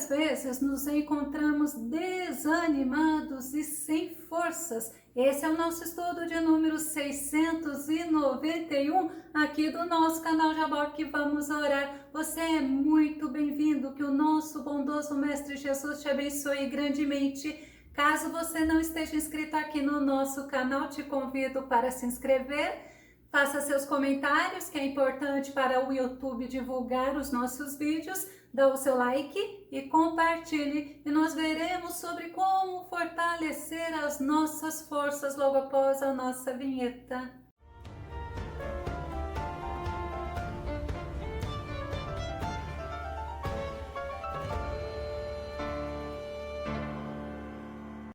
Muitas vezes nos encontramos desanimados e sem forças. Esse é o nosso estudo de número 691 aqui do nosso canal Jaboque. Vamos orar. Você é muito bem-vindo, que o nosso bondoso Mestre Jesus te abençoe grandemente. Caso você não esteja inscrito aqui no nosso canal, te convido para se inscrever. Faça seus comentários, que é importante para o YouTube divulgar os nossos vídeos. Dá o seu like e compartilhe. E nós veremos sobre como fortalecer as nossas forças logo após a nossa vinheta.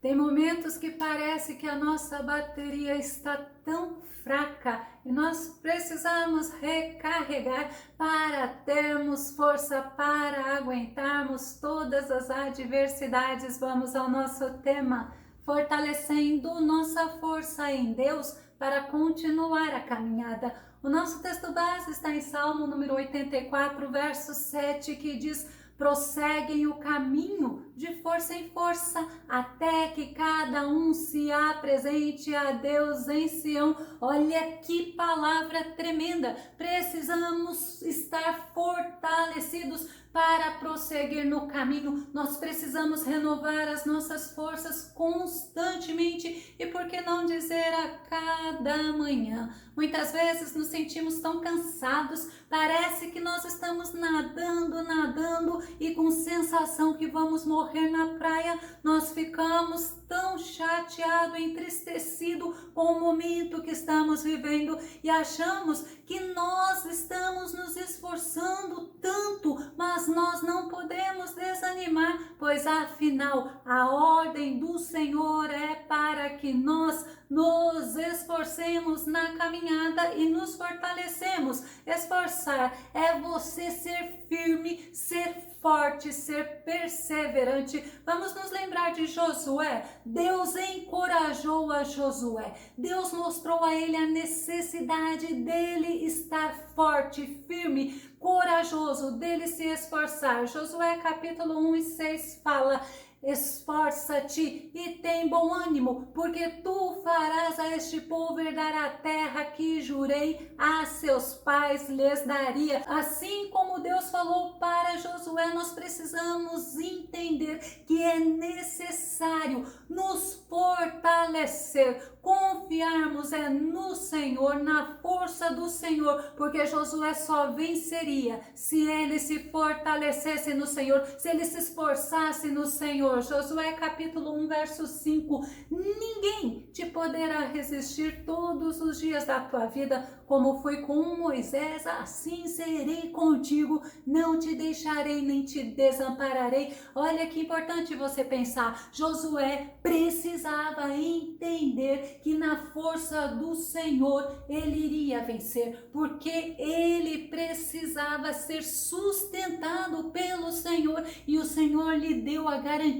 Tem momentos que parece que a nossa bateria está tão fraca e nós precisamos recarregar para termos força para aguentarmos todas as adversidades. Vamos ao nosso tema, fortalecendo nossa força em Deus para continuar a caminhada. O nosso texto base está em Salmo número 84, verso 7, que diz: prosseguem o caminho de força em força, até que cada um se apresente a Deus em Sião. Olha que palavra tremenda! Precisamos estar fortalecidos para prosseguir no caminho. Nós precisamos renovar as nossas forças constantemente e, por que não dizer, a cada manhã. Muitas vezes nos sentimos tão cansados, parece que nós estamos nadando e com sensação que vamos morrer na praia. Nós ficamos tão chateados, entristecidos com o momento que estamos vivendo e achamos que nós estamos nos esforçando tanto, mas nós não podemos desanimar, pois afinal a ordem do Senhor é para que nós nos esforcemos na caminhada e nos fortalecemos. Esforçar é você ser firme, ser forte, ser perseverante. Vamos nos lembrar de Josué. Deus encorajou a Josué. Deus mostrou a ele a necessidade dele estar forte, firme, corajoso, dele se esforçar. Josué capítulo 1 e 6 fala: esforça-te e tem bom ânimo, porque tu farás a este povo herdar a terra que jurei a seus pais lhes daria. Assim como Deus falou para Josué, nós precisamos entender que é necessário nos fortalecer, confiarmos no Senhor, na força do Senhor, porque Josué só venceria se ele se fortalecesse no Senhor, se ele se esforçasse no Senhor. Josué capítulo 1, verso 5: ninguém te poderá resistir todos os dias da tua vida, como foi com Moisés, assim serei contigo, não te deixarei nem te desampararei. Olha que importante você pensar, Josué precisava entender que na força do Senhor ele iria vencer, porque ele precisava ser sustentado pelo Senhor, e o Senhor lhe deu a garantia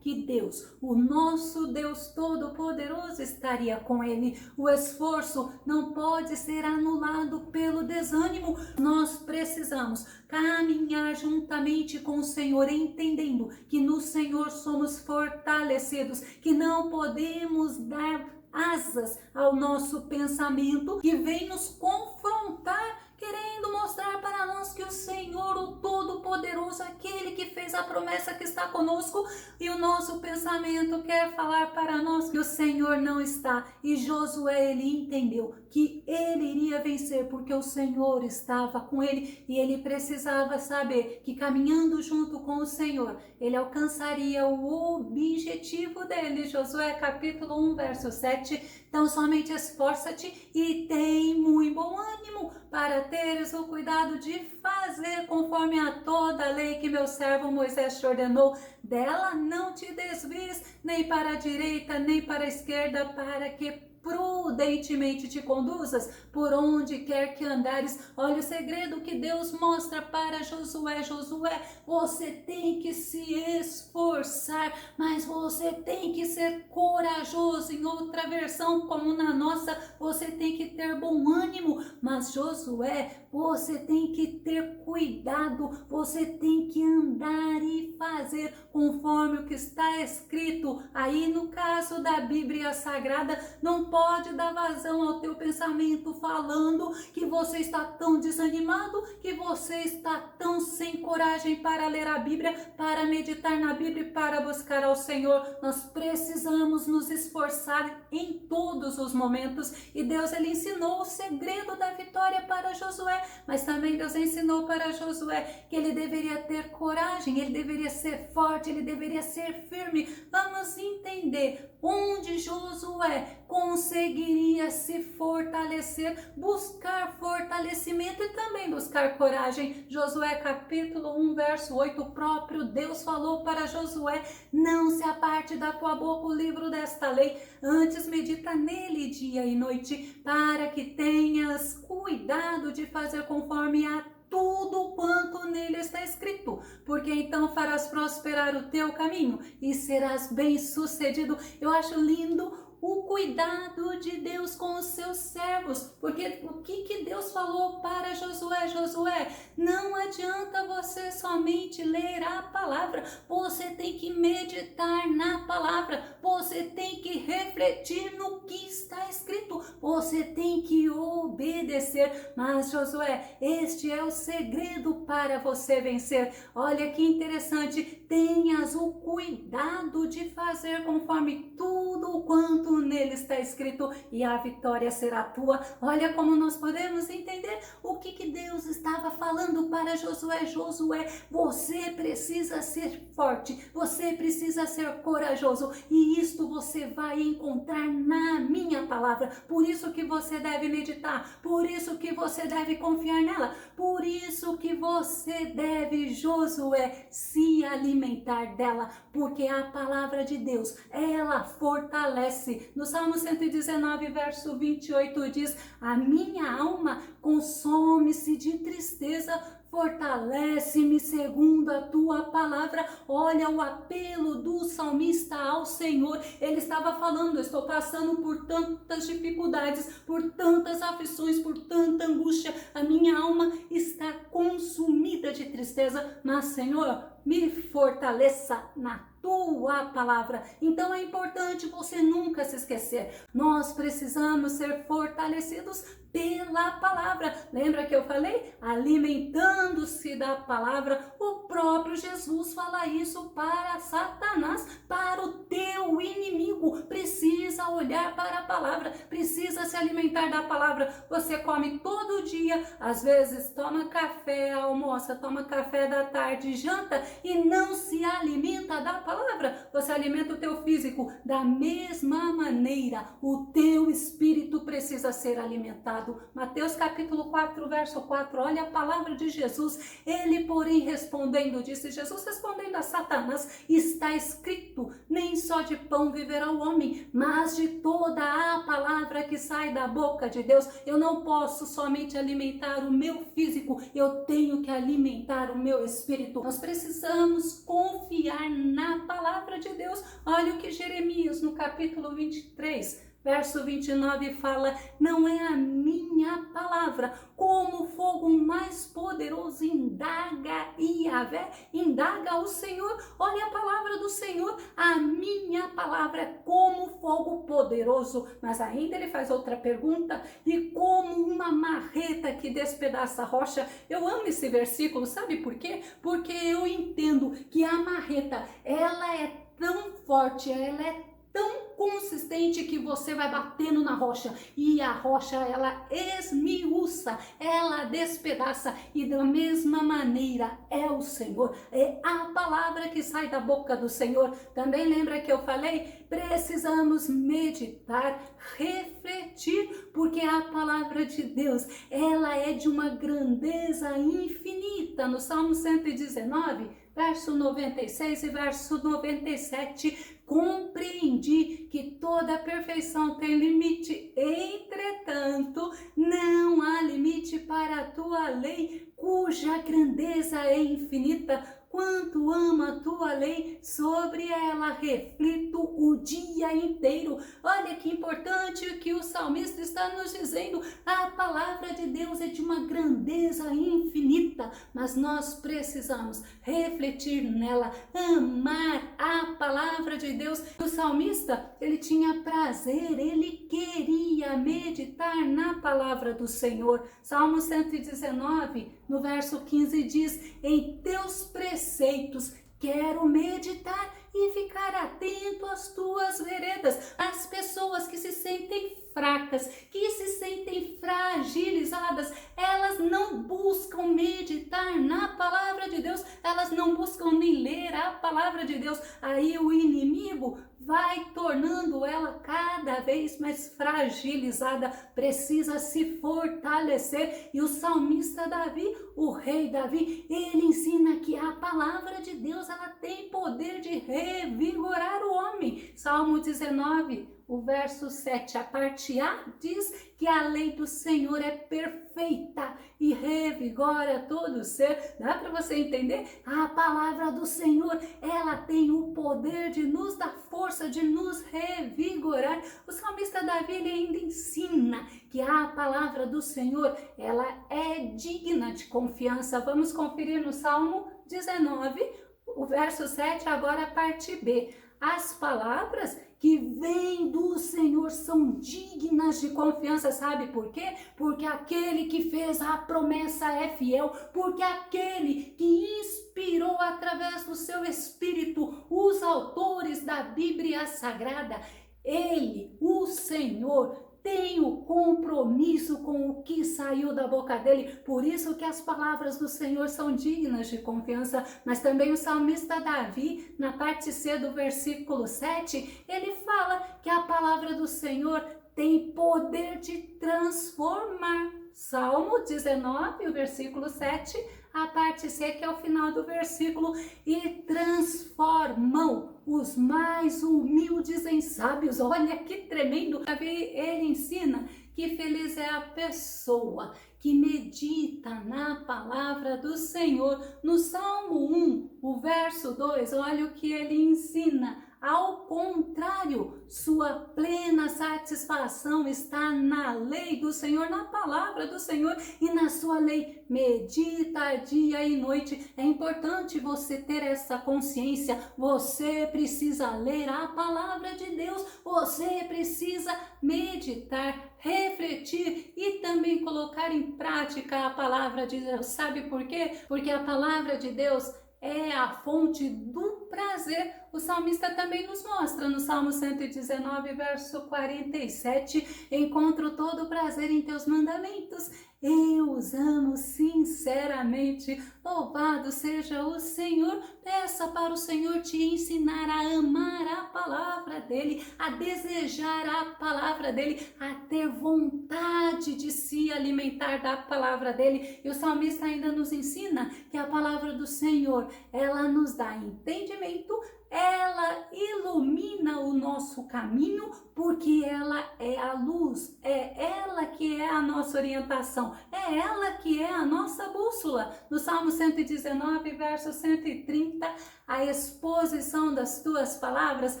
que Deus, o nosso Deus Todo-Poderoso, estaria com ele. O esforço não pode ser anulado pelo desânimo. Nós precisamos caminhar juntamente com o Senhor, entendendo que no Senhor somos fortalecidos, que não podemos dar asas ao nosso pensamento que vem nos confrontar, querendo mostrar para nós que o Senhor, o Todo-Poderoso, aquele que fez a promessa, que está conosco, e o nosso pensamento quer falar para nós que o Senhor não está. E Josué, ele entendeu que ele iria vencer porque o Senhor estava com ele, e ele precisava saber que caminhando junto com o Senhor, ele alcançaria o objetivo dele. Josué capítulo 1, verso 7: então somente esforça-te e tem muito bom ânimo, para teres o cuidado de fazer conforme a toda a lei que meu servo Moisés te ordenou. Dela não te desvies nem para a direita nem para a esquerda, para que prudentemente te conduzas por onde quer que andares. Olha o segredo que Deus mostra para Josué. Josué, você tem que se esforçar, mas você tem que ser corajoso. Em outra versão, como na nossa, você tem que ter bom ânimo. Mas Josué, você tem que ter cuidado, você tem que andar e fazer fazer conforme o que está escrito. Aí no caso da Bíblia Sagrada, não pode dar vazão ao teu pensamento falando que você está tão desanimado, que você está tão sem coragem para ler a Bíblia, para meditar na Bíblia e para buscar ao Senhor. Nós precisamos nos esforçar em todos os momentos, e Deus ele ensinou o segredo da vitória para Josué, mas também Deus ensinou para Josué que ele deveria ter coragem, ele deveria ser forte, ele deveria ser firme. Vamos entender onde Josué conseguiria se fortalecer, buscar fortalecimento e também buscar coragem. Josué capítulo 1, verso 8, o próprio Deus falou para Josué: não se aparte da tua boca o livro desta lei, antes medita nele dia e noite, para que tenhas cuidado de fazer conforme a tudo quanto nele está escrito, porque então farás prosperar o teu caminho e serás bem-sucedido. Eu acho lindo o cuidado de Deus com os seus servos, porque o que Deus falou para Josué? Josué, não adianta você somente ler a palavra, você tem que meditar na palavra, você tem que refletir no que está escrito, você tem que obedecer. Mas Josué, este é o segredo para você vencer. Olha que interessante, tenhas o cuidado de fazer conforme tudo quanto nele está escrito e a vitória será tua. Olha como nós podemos entender o que Deus estava falando para Josué. Josué, você precisa ser forte, você precisa ser corajoso, e isto você vai encontrar na minha palavra. Por isso que você deve meditar, por isso que você deve confiar nela, por isso que você deve, Josué, se alimentar dela, porque a palavra de Deus, ela fortalece. No Salmo 119, verso 28 diz: a minha alma consome-se de tristeza, fortalece-me segundo a tua palavra. Olha o apelo do salmista ao Senhor. Ele estava falando: eu estou passando por tantas dificuldades, por tantas aflições, por tanta angústia, a minha alma está consumida de tristeza, mas Senhor, me fortaleça na tua palavra. Então é importante você nunca se esquecer, nós precisamos ser fortalecidos pela palavra. Lembra que eu falei? Alimentando-se da palavra. O próprio Jesus fala isso para Satanás, para o teu inimigo. Precisa olhar para a palavra, precisa se alimentar da palavra. Você come todo dia, às vezes toma café, almoça, toma café da tarde, janta e não se alimenta da palavra. Você alimenta o teu físico. Da mesma maneira, o teu espírito precisa ser alimentado. Mateus capítulo 4, verso 4, olha a palavra de Jesus. Ele, porém, respondendo, disse Jesus respondendo a Satanás: está escrito, nem só de pão viverá o homem, mas de toda a palavra que sai da boca de Deus. Eu não posso somente alimentar o meu físico, eu tenho que alimentar o meu espírito. Nós precisamos confiar na palavra de Deus. Olha o que Jeremias, no capítulo 23, verso 29 fala: não é a minha palavra, como fogo mais poderoso indaga Yahvé, indaga o Senhor. Olha a palavra do Senhor, a minha palavra é como fogo poderoso. Mas ainda ele faz outra pergunta: e como uma marreta que despedaça a rocha. Eu amo esse versículo, sabe por quê? Porque eu entendo que a marreta, ela é tão forte, ela é tão consistente que você vai batendo na rocha e a rocha ela esmiuça, ela despedaça. E da mesma maneira é o Senhor, é a palavra que sai da boca do Senhor. Também lembra que eu falei? Precisamos meditar, refletir, porque a palavra de Deus, ela é de uma grandeza infinita. No Salmo 119, verso 96 e verso 97, compreendi que toda perfeição tem limite, entretanto, não há limite para a tua lei, cuja grandeza é infinita. Quanto amo a tua lei, sobre ela reflito o dia inteiro. Olha que importante o que o salmista está nos dizendo. A palavra de Deus é de uma grandeza infinita, mas nós precisamos refletir nela, amar a palavra de Deus. O salmista, ele tinha prazer, ele queria meditar na palavra do Senhor. Salmo 119, no verso 15 diz: em teus preceitos quero meditar e ficar atento às tuas veredas. As pessoas que se sentem fracas, que se sentem fragilizadas, elas não buscam meditar na palavra de Deus, elas não buscam nem ler a palavra de Deus. Aí o inimigo vai tornando ela cada vez mais fragilizada, precisa se fortalecer. E o salmista Davi, o rei Davi, ele ensina que a palavra de Deus, ela tem poder de revigorar o homem. Salmo 19, o verso 7, a parte A, diz que a lei do Senhor é perfeita e revigora todo o ser. Dá para você entender? A palavra do Senhor, ela tem o poder de nos dar força, de nos revigorar. O salmista Davi, ele ainda ensina que a palavra do Senhor, ela é digna de confiança. Vamos conferir no Salmo 19, o verso 7, agora a parte B. As palavras que vêm do Senhor são dignas de confiança, sabe por quê? Porque aquele que fez a promessa é fiel, porque aquele que inspirou através do seu Espírito os autores da Bíblia Sagrada, ele, o Senhor, tem o compromisso com o que saiu da boca dele. Por isso que as palavras do Senhor são dignas de confiança. Mas também o salmista Davi, na parte C do versículo 7, ele fala que a palavra do Senhor tem poder de transformar. Salmo 19, o versículo 7, a parte C, que é o final do versículo: e transformam os mais humildes em sábios. Olha que tremendo! Ele ensina que feliz é a pessoa que medita na palavra do Senhor. No Salmo 1, o verso 2, olha o que ele ensina. Ao contrário, sua plena satisfação está na lei do Senhor, na palavra do Senhor, e na sua lei medita dia e noite. É importante você ter essa consciência. Você precisa ler a palavra de Deus, você precisa meditar, refletir e também colocar em prática a palavra de Deus. Sabe por quê? Porque a palavra de Deus é a fonte do prazer. O salmista também nos mostra no Salmo 119, verso 47, encontro todo o prazer em teus mandamentos, eu os amo sinceramente. Louvado seja o Senhor. Peça para o Senhor te ensinar a amar a palavra dele, a desejar a palavra dele, a ter vontade de se alimentar da palavra dele. E o salmista ainda nos ensina que a palavra do Senhor, ela nos dá entendimento, ela ilumina o nosso caminho, porque ela é a luz, é ela que é a nossa orientação, é ela que é a nossa bússola. No Salmo 119, verso 130, a exposição das tuas palavras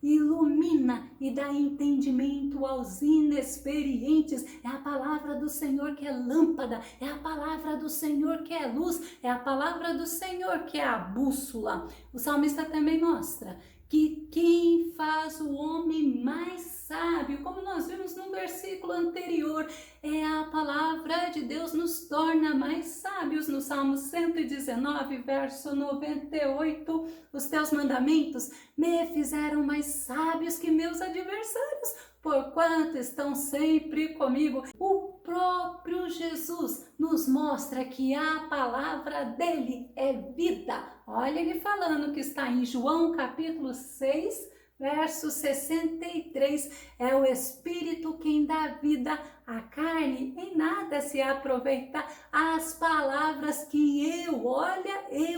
ilumina e dá entendimento aos inexperientes. É a palavra do Senhor que é lâmpada, é a palavra do Senhor que é luz, é a palavra do Senhor que é a bússola. O salmista também mostra que quem faz o homem mais sábio, como nós vimos no versículo anterior, é a palavra de Deus, nos torna mais sábios. No Salmo 119, verso 98, os teus mandamentos me fizeram mais sábios que meus adversários, porquanto estão sempre comigo. O próprio Jesus nos mostra que a palavra dele é vida. Olha ele falando que está em João capítulo 6, verso 63, é o Espírito quem dá vida a carne em nada se aproveita. As palavras que eu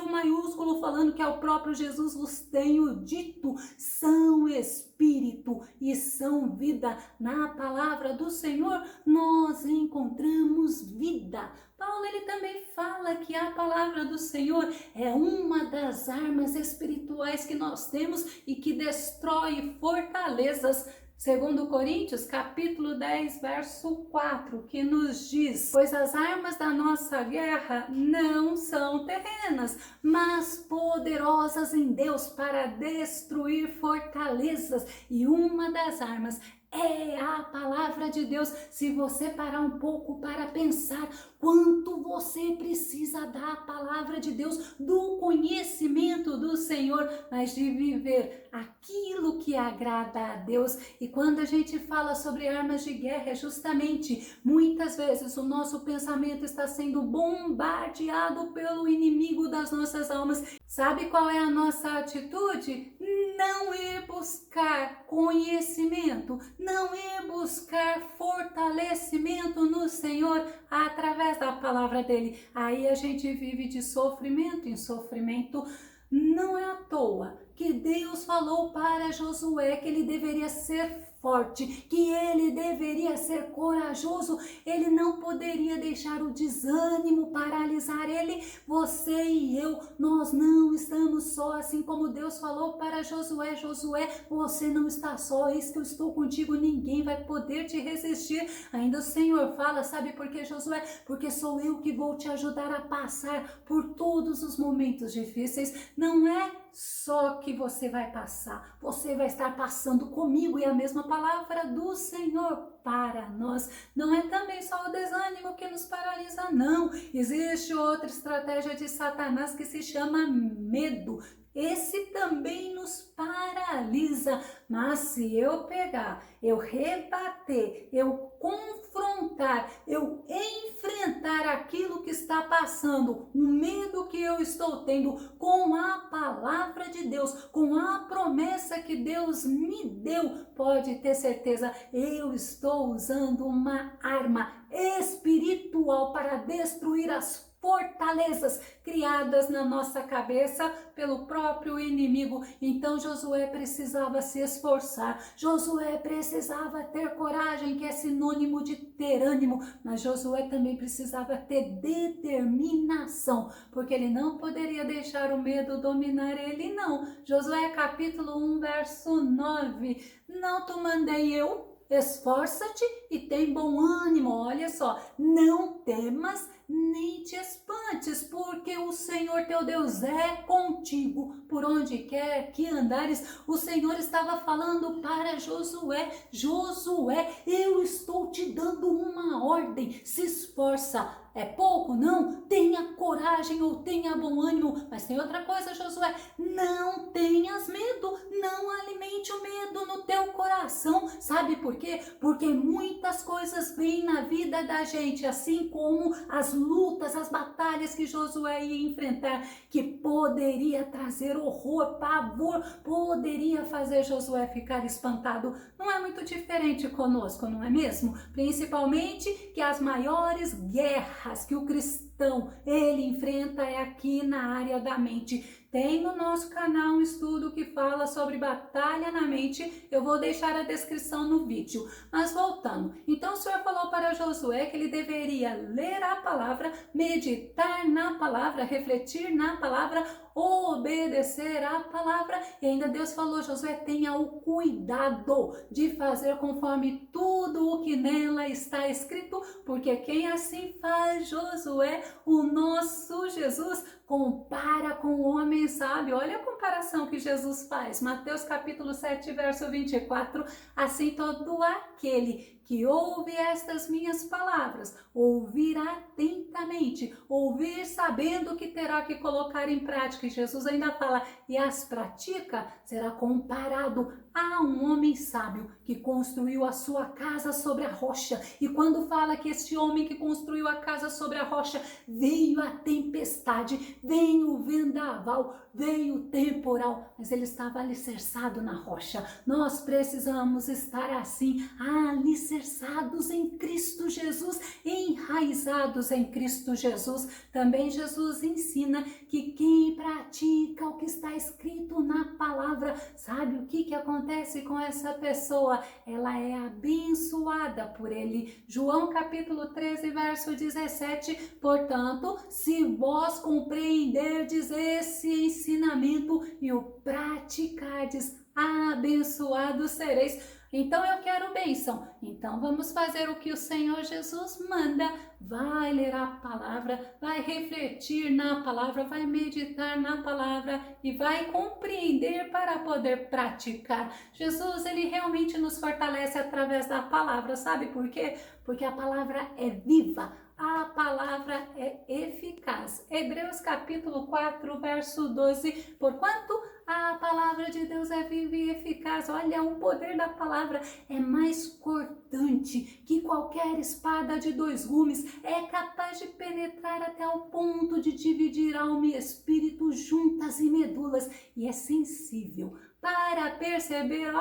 maiúsculo falando que é o próprio Jesus vos tenho dito, são espírito e são vida. Na palavra do Senhor nós encontramos vida. Paulo ele também fala que a palavra do Senhor é uma das armas espirituais que nós temos e que destrói fortalezas. Segundo Coríntios, capítulo 10, verso 4, que nos diz: pois as armas da nossa guerra não são terrenas, mas poderosas em Deus para destruir fortalezas. E uma das armas é a palavra de Deus. Se você parar um pouco para pensar quanto você precisa da palavra de Deus, do conhecimento do Senhor, mas de viver aquilo que agrada a Deus. E quando a gente fala sobre armas de guerra, é justamente muitas vezes o nosso pensamento está sendo bombardeado pelo inimigo das nossas almas. Sabe qual é a nossa atitude? Não ir buscar conhecimento, não ir buscar fortalecimento no Senhor através da palavra dele. Aí a gente vive de sofrimento em sofrimento. Não é à toa que Deus falou para Josué que ele deveria ser forte, que ele deveria ser corajoso, ele não poderia deixar o desânimo paralisar ele. Você e eu, nós não estamos só, assim como Deus falou para Josué: Josué, você não está só, eis que eu estou contigo, ninguém vai poder te resistir. Ainda o Senhor fala, sabe por que, Josué? Porque sou eu que vou te ajudar a passar por todos os momentos difíceis. Não é só que você vai passar, você vai estar passando comigo. E a mesma palavra do Senhor para nós. Não é também só o desânimo que nos paralisa, não. Existe outra estratégia de Satanás que se chama medo. Esse também nos paralisa, mas se eu pegar, eu rebater, eu confrontar, eu enfrentar aquilo que está passando, o medo que eu estou tendo com a palavra de Deus, com a promessa que Deus me deu, pode ter certeza, eu estou usando uma arma espiritual para destruir as fortalezas criadas na nossa cabeça pelo próprio inimigo. Então Josué precisava se esforçar, Josué precisava ter coragem, que é sinônimo de ter ânimo, mas Josué também precisava ter determinação, porque ele não poderia deixar o medo dominar ele, não. Josué capítulo 1, verso 9, não te mandei eu? Esforça-te e tem bom ânimo. Olha só, não temas nem te espantes, porque o Senhor teu Deus é contigo por onde quer que andares. O Senhor estava falando para Josué: Josué, eu estou te dando uma ordem, se esforça. É pouco? Não. Tenha coragem ou tenha bom ânimo. Mas tem outra coisa, Josué, não tenhas medo, não alimente o medo no teu coração. Sabe por quê? Porque muitas coisas vêm na vida da gente, assim como as lutas, as batalhas que Josué ia enfrentar, que poderia trazer horror, pavor, poderia fazer Josué ficar espantado. Não é muito diferente conosco, não é mesmo? Principalmente que as maiores guerras que o cristão ele enfrenta é aqui na área da mente. Tem no nosso canal um estudo que fala sobre batalha na mente, eu vou deixar a descrição no vídeo. Mas voltando, então o Senhor falou para Josué que ele deveria ler a palavra, meditar na palavra, refletir na palavra, obedecer à palavra. E ainda Deus falou: Josué, tenha o cuidado de fazer conforme tudo o que nela está escrito, porque quem assim faz, Josué, o nosso Jesus, compara com o homem sábio. Olha a comparação que Jesus faz. Mateus capítulo 7, verso 24. Assim todo aquele que ouve estas minhas palavras, ouvir atentamente, ouvir sabendo que terá que colocar em prática. E Jesus ainda fala: e as pratica, será comparado a um homem sábio que construiu a sua casa sobre a rocha. E quando fala que este homem que construiu a casa sobre a rocha, veio a tempestade, veio o vendaval, veio o temporal, mas ele estava alicerçado na rocha. Nós precisamos estar assim, alicerçados em Cristo Jesus, enraizados em Cristo Jesus. Também Jesus ensina que quem pratica o que está escrito na palavra, sabe o que acontece com essa pessoa? Ela é abençoada por ele. João capítulo 13, verso 17, portanto, se vós compreenderdes esse ensinamento e o praticardes, abençoados sereis. Então eu quero bênção, então vamos fazer o que o Senhor Jesus manda, vai ler a palavra, vai refletir na palavra, vai meditar na palavra e vai compreender para poder praticar. Jesus, ele realmente nos fortalece através da palavra, sabe por quê? Porque a palavra é viva, a palavra é eficaz. Hebreus capítulo 4, verso 12, porquanto a palavra de Deus é viva e eficaz. Olha, o poder da palavra é mais cortante que qualquer espada de 2 gumes. É capaz de penetrar até o ponto de dividir alma e espírito, juntas e medulas. E é sensível para perceber,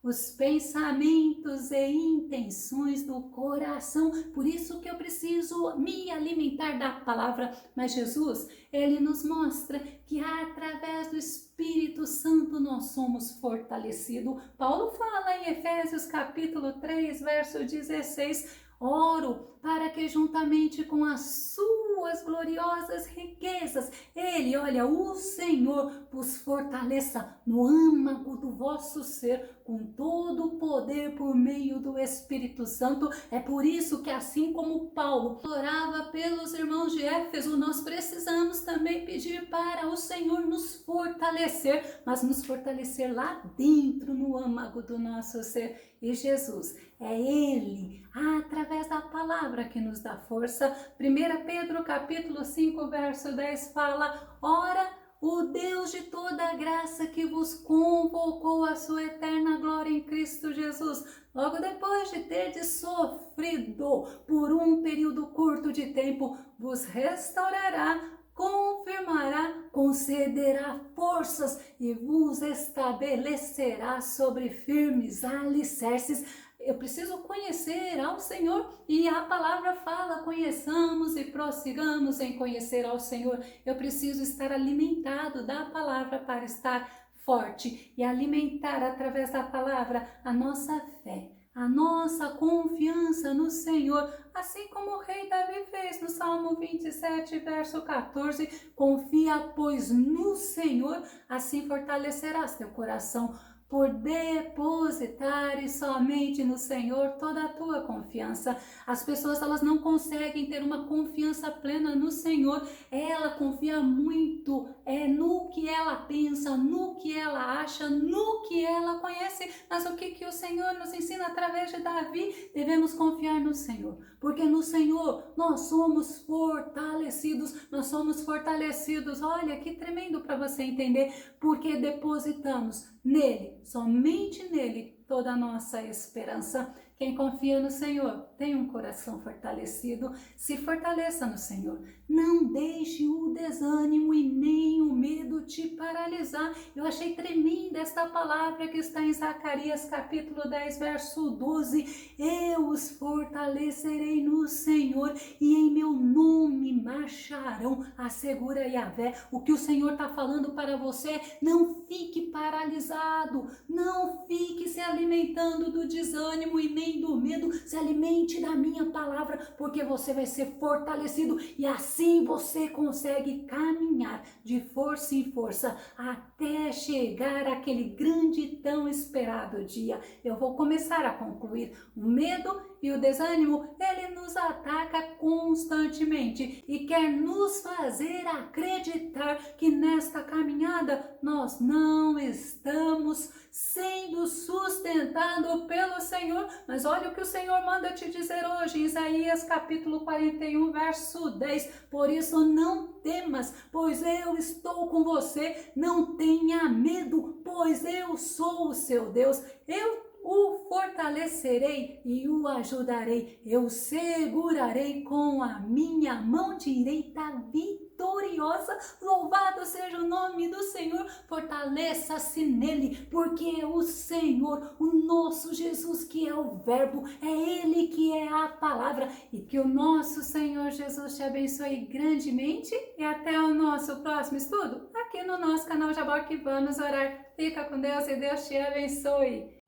os pensamentos e intenções do coração. Por isso que eu preciso me alimentar da palavra. Mas Jesus, ele nos mostra que através do Espírito Santo nós somos fortalecidos. Paulo fala em Efésios capítulo 3, verso 16, oro para que juntamente com as suas gloriosas riquezas, ele, olha, o Senhor vos fortaleça no âmago do vosso ser, com todo o poder por meio do Espírito Santo. É por isso que assim como Paulo orava pelos irmãos de Éfeso, nós precisamos também pedir para o Senhor nos fortalecer, mas nos fortalecer lá dentro, no âmago do nosso ser. E Jesus, é Ele, através da palavra, que nos dá força. 1 Pedro capítulo 5, verso 10 fala, ora, o Deus de toda a graça que vos convocou à sua eterna glória em Cristo Jesus, logo depois de terdes sofrido por um período curto de tempo, vos restaurará, confirmará, concederá forças e vos estabelecerá sobre firmes alicerces. Eu preciso conhecer ao Senhor e a palavra fala, conheçamos e prossigamos em conhecer ao Senhor. Eu preciso estar alimentado da palavra para estar forte e alimentar através da palavra a nossa fé, a nossa confiança no Senhor, assim como o rei Davi fez no Salmo 27, verso 14, confia, pois, no Senhor, assim fortalecerás teu coração, por depositar somente no Senhor toda a tua confiança. As pessoas, elas não conseguem ter uma confiança plena no Senhor. Ela confia muito no que ela pensa, no que ela acha, no que ela conhece. Mas o que o Senhor nos ensina através de Davi? Devemos confiar no Senhor, porque no Senhor nós somos fortalecidos. Nós somos fortalecidos, olha que tremendo para você entender, porque depositamos nele, somente nele, toda a nossa esperança. Quem confia no Senhor tem um coração fortalecido. Se fortaleça no Senhor. Não deixe o desânimo e nem o medo te paralisar. Eu achei tremenda esta palavra que está em Zacarias capítulo 10, verso 12. Eu os fortalecerei no Senhor e em meu nome marcharão, assegura Yahvé. O que o Senhor está falando para você, não fique paralisado, não fique se alimentando do desânimo e nem do medo, se alimente da minha palavra, porque você vai ser fortalecido e assim você consegue caminhar de força em força até chegar àquele grande e tão esperado dia. Eu vou começar a concluir. O medo e o desânimo, ele nos ataca constantemente e quer nos fazer acreditar que nesta caminhada nós não estamos sendo sustentado pelo Senhor. Mas olha o que o Senhor manda te dizer hoje, em Isaías capítulo 41, verso 10. Por isso não temas, pois eu estou com você. Não tenha medo, pois eu sou o seu Deus. Eu o fortalecerei e o ajudarei. Eu segurarei com a minha mão direita vitoriosa. gloriosa. Louvado seja o nome do Senhor. Fortaleça-se nele, porque é o Senhor, o nosso Jesus, que é o Verbo, é Ele que é a palavra. E que o nosso Senhor Jesus te abençoe grandemente. E até o nosso próximo estudo, aqui no nosso canal Jaboque. Vamos orar. Fica com Deus e Deus te abençoe.